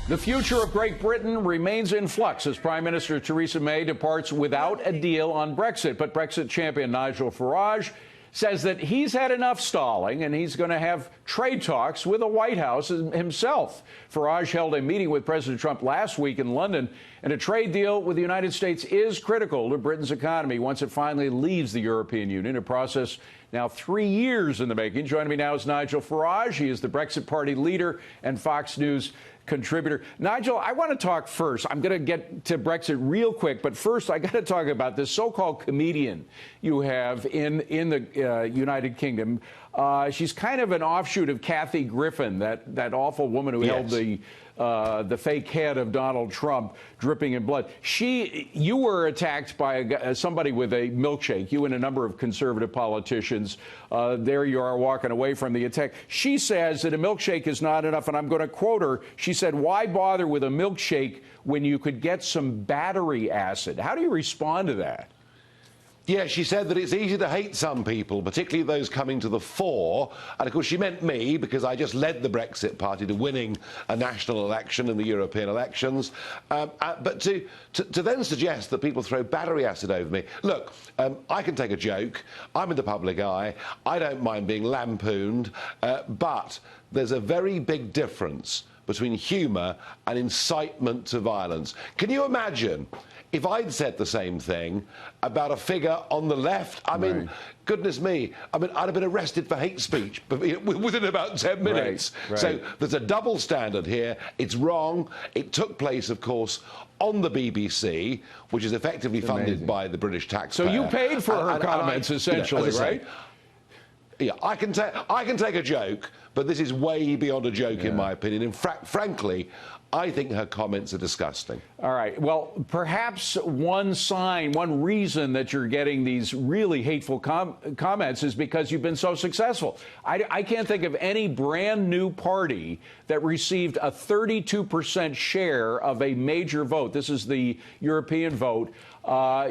The future of Great Britain remains in flux as Prime Minister Theresa May departs without a deal on Brexit. But Brexit champion Nigel Farage says that he's had enough stalling and he's going to have trade talks with the White House himself. Farage held a meeting with President Trump last week in London, and a trade deal with the United States is critical to Britain's economy once it finally leaves the European Union, a process now 3 years in the making. Joining me now is Nigel Farage. He is the Brexit Party leader and Fox News contributor. Nigel, I want to talk first. I'm going to get to Brexit real quick, but first I got to talk about this so-called comedian you have in the United Kingdom. She's kind of an offshoot of Kathy Griffin, that awful woman who held the fake head of Donald Trump dripping in blood. You were attacked by somebody with a milkshake, you and a number of conservative politicians. There you are walking away from the attack. She says that a milkshake is not enough, and I'm going to quote her. She said, "Why bother with a milkshake when you could get some battery acid?" How do you respond to that? Yeah, she said that it's easy to hate some people, particularly those coming to the fore. And, of course, she meant me because I just led the Brexit Party to winning a national election in the European elections. But to then suggest that people throw battery acid over me, look, I can take a joke. I'm in the public eye. I don't mind being lampooned. But there's a very big difference between humour and incitement to violence. Can you imagine if I'd said the same thing about a figure on the left? I mean, goodness me, I mean, I'd have been arrested for hate speech within about 10 minutes. Right. So there's a double standard here. It's wrong. It took place, of course, on the BBC, which is effectively funded by the British taxpayer. So you paid for her comments, essentially, right? Yeah, I can take a joke, but this is way beyond a joke, in my opinion. In fact, frankly, I think her comments are disgusting. All right. Well, perhaps one reason that you're getting these really hateful comments is because you've been so successful. I can't think of any brand new party that received a 32% share of a major vote. This is the European vote.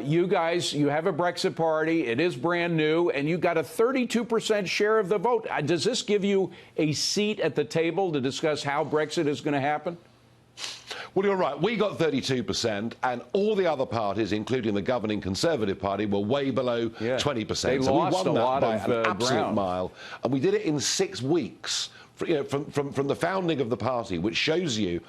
You guys, you have a Brexit Party. It is brand new, and you got a 32% share of the vote. Does this give you a seat at the table to discuss how Brexit is going to happen? Well, you're right. We got 32%, and all the other parties, including the governing Conservative Party, were way below 20%. They so lost we won a that lot by of an absolute ground. mile, and we did it in 6 weeks. From the founding of the party, which shows you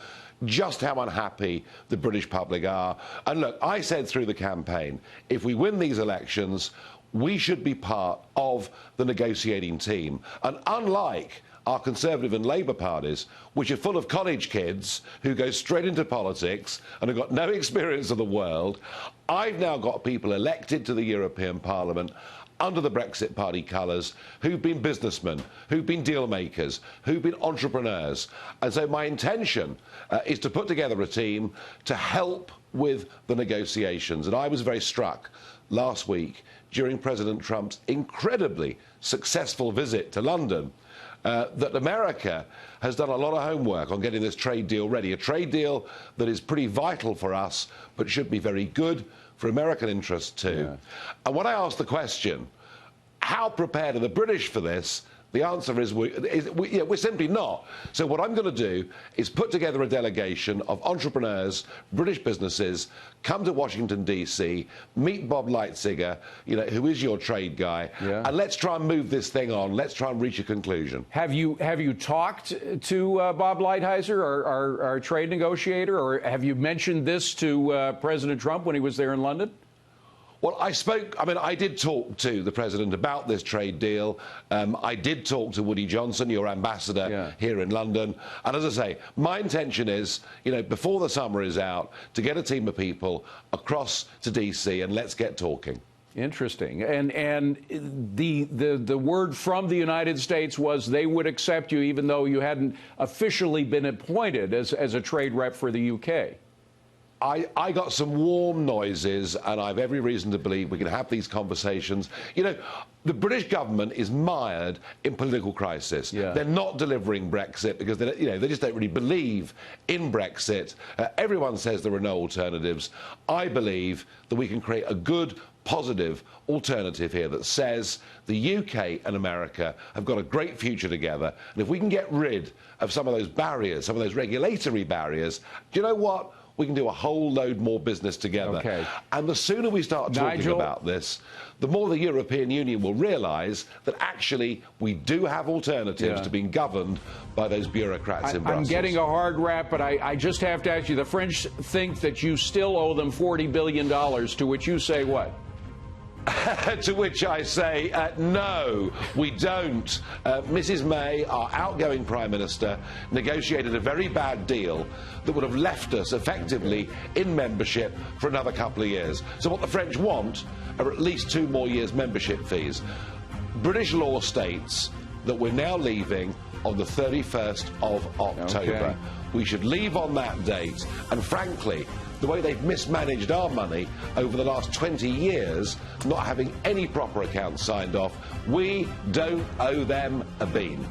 just how unhappy the British public are. And look, I said through the campaign, if we win these elections, we should be part of the negotiating team. And unlike our Conservative and Labour parties, which are full of college kids who go straight into politics and have got no experience of the world, I've now got people elected to the European Parliament under the Brexit Party colours who've been businessmen, who've been deal makers, who've been entrepreneurs. And so my intention is to put together a team to help with the negotiations. And I was very struck last week during President Trump's incredibly successful visit to London that America has done a lot of homework on getting this trade deal ready, a trade deal that is pretty vital for us, but should be very good for American interests too. And when I asked the question, how prepared are the British for this? The answer is we're simply not. So what I'm going to do is put together a delegation of entrepreneurs, British businesses, come to Washington, D.C., meet Bob Lighthizer, who is your trade guy, and let's try and move this thing on. Let's try and reach a conclusion. Have you talked to Bob Lighthizer, our trade negotiator, or have you mentioned this to President Trump when he was there in London? Well, I did talk to the president about this trade deal. I did talk to Woody Johnson, your ambassador here in London. And as I say, my intention is, before the summer is out, to get a team of people across to DC and let's get talking. Interesting. And the word from the United States was they would accept you even though you hadn't officially been appointed as a trade rep for the UK. I got some warm noises, and I have every reason to believe we can have these conversations. The British government is mired in political crisis. They're not delivering Brexit because they just don't really believe in Brexit. Everyone says there are no alternatives. I believe that we can create a good positive alternative here that says the UK and America have got a great future together. And if we can get rid of some of those barriers, some of those regulatory barriers, do you know what? We can do a whole load more business together. Okay. And the sooner we start talking Nigel, about this, the more the European Union will realise that actually we do have alternatives to being governed by those bureaucrats in Brussels. I'm getting a hard rap, but I just have to ask you, the French think that you still owe them $40 billion, to which you say what? To which I say, no, we don't. Mrs. May, our outgoing Prime Minister, negotiated a very bad deal that would have left us effectively in membership for another couple of years. So what the French want are at least 2 more years' membership fees. British law states that we're now leaving on the 31st of October. Okay. We should leave on that date, and frankly, the way they've mismanaged our money over the last 20 years, not having any proper accounts signed off, we don't owe them a bean.